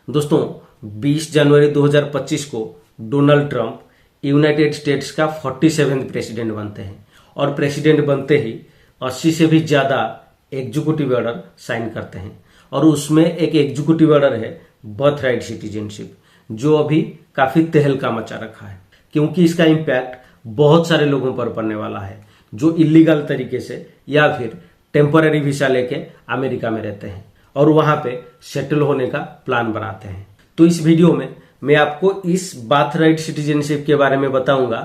दोस्तों 20 जनवरी 2025 को Donald Trump United states का 47वें प्रेसिडेंट बनते हैं और प्रेसिडेंट बनते ही 80 से भी ज़्यादा एग्जीक्यूटिव ऑर्डर साइन करते हैं और उसमें एक एग्जीक्यूटिव ऑर्डर है बर्थ राइट सिटीजनशिप, जो अभी काफ़ी तहलका मचा रखा है क्योंकि इसका इम्पैक्ट बहुत सारे लोगों पर पड़ने वाला है जो इलीगल तरीके से या फिर टेम्पररी वीसा लेके अमेरिका में रहते हैं और वहां पे सेटल होने का प्लान बनाते हैं। तो इस वीडियो में मैं आपको इस बर्थ राइट सिटीजनशिप के बारे में बताऊंगा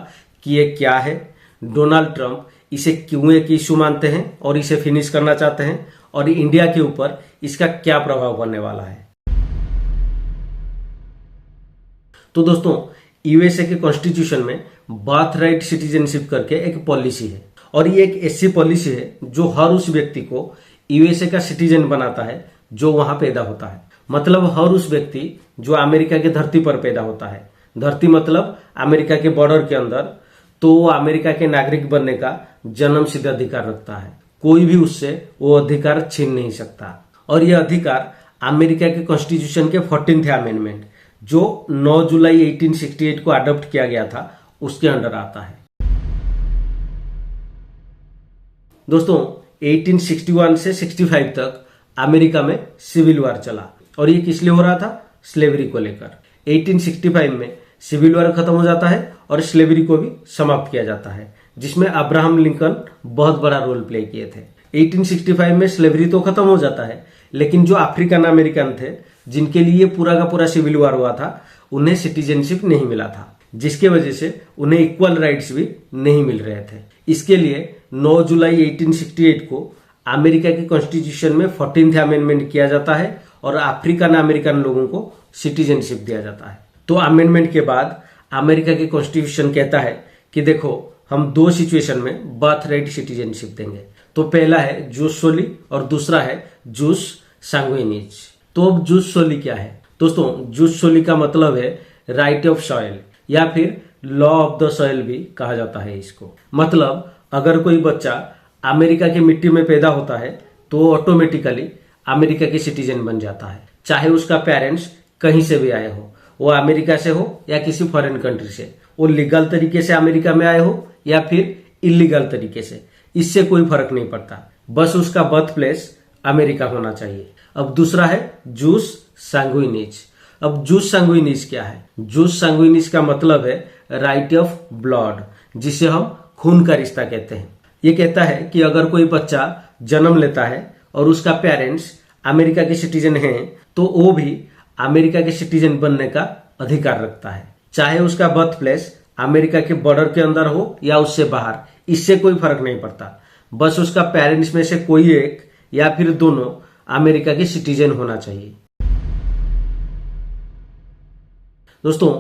कि ये क्या है, डोनाल्ड ट्रंप इसे क्यों एक इशू मानते हैं और इसे फिनिश करना चाहते हैं और इंडिया के ऊपर इसका क्या प्रभाव पड़ने वाला है। तो दोस्तों यूएसए के कॉन्स्टिट्यूशन में बर्थ राइट सिटीजनशिप करके एक पॉलिसी है और ये एक ऐसी पॉलिसी है जो हर उस व्यक्ति को यूएसए का सिटीजन बनाता है जो वहां पैदा होता है। मतलब हर उस व्यक्ति जो अमेरिका की धरती पर पैदा होता है, धरती मतलब अमेरिका के बॉर्डर के अंदर, तो वो अमेरिका के नागरिक बनने का जन्म सिद्ध अधिकार रखता है। कोई भी उससे वो अधिकार छीन नहीं सकता और यह अधिकार अमेरिका के कॉन्स्टिट्यूशन के 14th अमेंडमेंट जो 9 जुलाई 1868 को अडॉप्ट किया गया था उसके अंडर आता है। दोस्तों 1861 से 65 तक अमेरिका में सिविल वार चला और ये किस लिए हो रहा था? स्लेवरी को लेकर। 1865 में सिविल वार खत्म हो जाता है और स्लेवरी को भी समाप्त किया जाता है, जिसमें अब्राहम लिंकन बहुत बड़ा रोल प्ले किए थे। 1865 में स्लेवरी तो खत्म हो जाता है, लेकिन जो अफ्रीकन अमेरिकन थे जिनके लिए पूरा का पूरा सिविल वार हुआ था उन्हें सिटीजनशिप नहीं मिला था, जिसके वजह से उन्हें इक्वल राइट्स भी नहीं मिल रहे थे। इसके लिए 9 जुलाई 1868 को अमेरिका के कॉन्स्टिट्यूशन में 14th अमेंडमेंट किया जाता है और अफ्रीकन अमेरिकन लोगों को सिटीजनशिप दिया जाता है। तो अमेंडमेंट के बाद अमेरिका के कॉन्स्टिट्यूशन कहता है कि देखो हम 2 सिचुएशन में बर्थ राइट सिटीजनशिप देंगे। तो पहला है जूस सोली और दूसरा है जूस सांगुइनिज। तो अब जूस सोली क्या है? दोस्तों जूस सोली का मतलब है राइट ऑफ सॉइल या फिर लॉ ऑफ द सॉइल भी कहा जाता है इसको। मतलब अगर कोई बच्चा अमेरिका की मिट्टी में पैदा होता है तो ऑटोमेटिकली अमेरिका के सिटीजन बन जाता है, चाहे उसका पेरेंट्स कहीं से भी आए हो, वो अमेरिका से हो या किसी फॉरेन कंट्री से, वो लीगल तरीके से अमेरिका में आए हो या फिर इलीगल तरीके से, इससे कोई फर्क नहीं पड़ता, बस उसका बर्थ प्लेस अमेरिका होना चाहिए। अब दूसरा है जूस सांगुइनिज। अब जूस सांगुइनिज क्या है? जूस सांगुइनिज का मतलब है राइट ऑफ ब्लड, जिसे हम खून का रिश्ता कहते हैं। ये कहता है कि अगर कोई बच्चा जन्म लेता है और उसका पेरेंट्स अमेरिका के सिटीजन हैं तो वो भी अमेरिका के सिटीजन बनने का अधिकार रखता है, चाहे उसका बर्थ प्लेस अमेरिका के बॉर्डर के अंदर हो या उससे बाहर, इससे कोई फर्क नहीं पड़ता, बस उसका पेरेंट्स में से कोई एक या फिर दोनों अमेरिका के सिटीजन होना चाहिए। दोस्तों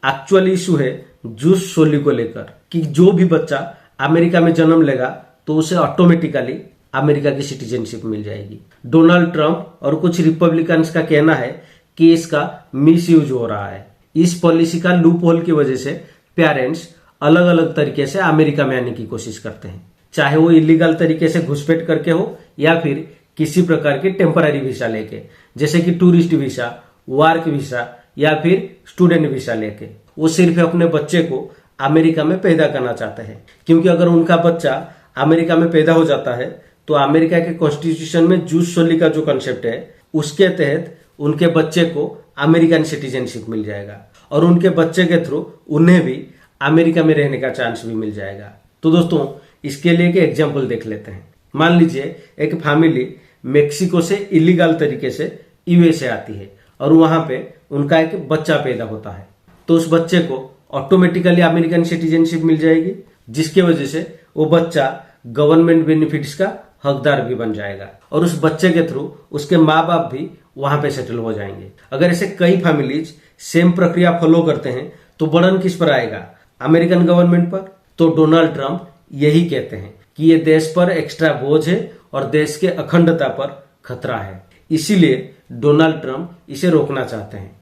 एक्चुअल इशू है जूस सोली को लेकर कि जो भी बच्चा अमेरिका में जन्म लेगा तो उसे ऑटोमेटिकली अमेरिका की सिटीजनशिप मिल जाएगी। डोनाल्ड ट्रंप और कुछ रिपब्लिकन्स का कहना है कि इसका मिस यूज हो रहा है। इस पॉलिसी का लूप होल की वजह से पेरेंट्स अलग अलग तरीके से अमेरिका में आने की कोशिश करते हैं, चाहे वो इलीगल तरीके से घुसपैठ करके हो या फिर किसी प्रकार के टेम्पररी वीसा लेके, जैसे कि टूरिस्ट वीसा, वर्क वीसा या फिर स्टूडेंट वीसा लेके। वो सिर्फ अपने बच्चे को अमेरिका में पैदा करना चाहते हैं, क्योंकि अगर उनका बच्चा अमेरिका में पैदा हो जाता है तो अमेरिका के कॉन्स्टिट्यूशन में जूस सोली का जो कंसेप्ट है उसके तहत उनके बच्चे को अमेरिकन सिटीजनशिप मिल जाएगा और उनके बच्चे के थ्रू उन्हें भी अमेरिका में रहने का चांस भी मिल जाएगा। तो दोस्तों इसके लिए एक एग्जाम्पल देख लेते हैं। मान लीजिए एक फैमिली मेक्सिको से इलीगल तरीके से यूएसए आती है और वहां पे उनका एक बच्चा पैदा होता है, तो उस बच्चे को ऑटोमेटिकली अमेरिकन सिटीजनशिप मिल जाएगी, जिसके वजह से वो बच्चा गवर्नमेंट बेनिफिट्स का हकदार भी बन जाएगा और उस बच्चे के थ्रू उसके माँ बाप भी वहां पे सेटल हो जाएंगे। अगर ऐसे कई फैमिलीज सेम प्रक्रिया फॉलो करते हैं तो बर्डन किस पर आएगा? अमेरिकन गवर्नमेंट पर। तो डोनाल्ड ट्रंप यही कहते हैं कि ये देश पर एक्स्ट्रा बोझ है और देश के अखंडता पर खतरा है, इसीलिए डोनाल्ड ट्रंप इसे रोकना चाहते हैं।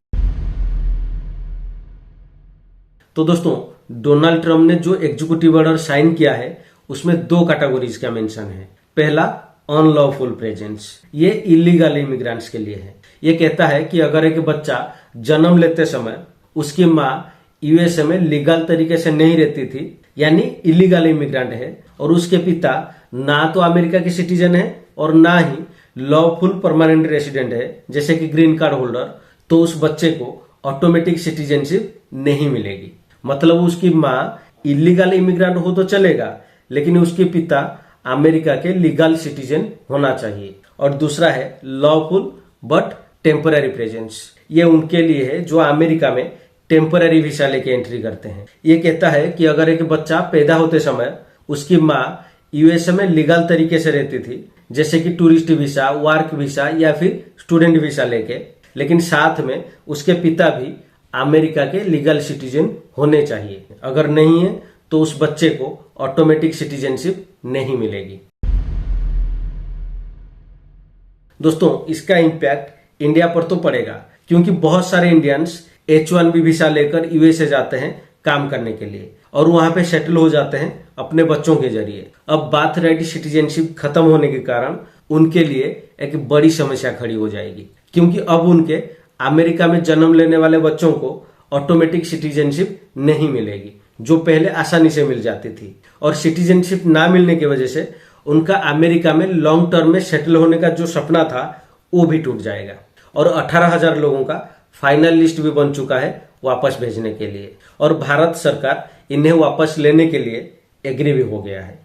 तो दोस्तों डोनाल्ड ट्रंप ने जो एग्जीक्यूटिव ऑर्डर साइन किया है उसमें 2 कैटेगरीज का मेंशन है। पहला अनलॉफुल प्रेजेंस। ये इलीगल इमिग्रेंट्स के लिए है। ये कहता है कि अगर एक बच्चा जन्म लेते समय उसकी माँ यूएसए में लीगल तरीके से नहीं रहती थी, यानी इलीगल इमिग्रेंट है, और उसके पिता ना तो अमेरिका के सिटीजन है और ना ही लॉफुल परमानेंट रेसिडेंट है, जैसे कि ग्रीन कार्ड होल्डर, तो उस बच्चे को ऑटोमेटिक सिटीजनशिप नहीं मिलेगी। मतलब उसकी माँ इलीगल इमिग्रेंट हो तो चलेगा, लेकिन उसके पिता अमेरिका के लीगल सिटीजन होना चाहिए। और दूसरा है लॉफुल बट टेम्पररी प्रेजेंस। ये उनके लिए है जो अमेरिका में टेम्पररी वीसा लेके एंट्री करते हैं। ये कहता है कि अगर एक बच्चा पैदा होते समय उसकी माँ यूएसए में लीगल तरीके से रहती थी, जैसे कि टूरिस्ट वीसा, वर्क वीसा या फिर स्टूडेंट वीसा लेके, लेकिन साथ में उसके पिता भी अमेरिका के लीगल सिटीजन होने चाहिए। अगर नहीं है तो उस बच्चे को ऑटोमेटिक सिटीजनशिप नहीं मिलेगी। दोस्तों, इसका इम्पैक्ट इंडिया पर तो पड़ेगा, क्योंकि बहुत सारे इंडियंस H1B वीसा लेकर यूएसए जाते हैं काम करने के लिए और वहां पे सेटल हो जाते हैं अपने बच्चों के जरिए। अब बार्थ राइट सिटीजनशिप खत्म होने के कारण उनके लिए एक बड़ी समस्या खड़ी हो जाएगी, क्योंकि अब उनके अमेरिका में जन्म लेने वाले बच्चों को ऑटोमेटिक सिटीजनशिप नहीं मिलेगी, जो पहले आसानी से मिल जाती थी। और सिटीजनशिप ना मिलने की वजह से उनका अमेरिका में लॉन्ग टर्म में सेटल होने का जो सपना था वो भी टूट जाएगा। और 18,000 लोगों का फाइनल लिस्ट भी बन चुका है वापस भेजने के लिए, और भारत सरकार इन्हें वापस लेने के लिए एग्री भी हो गया है।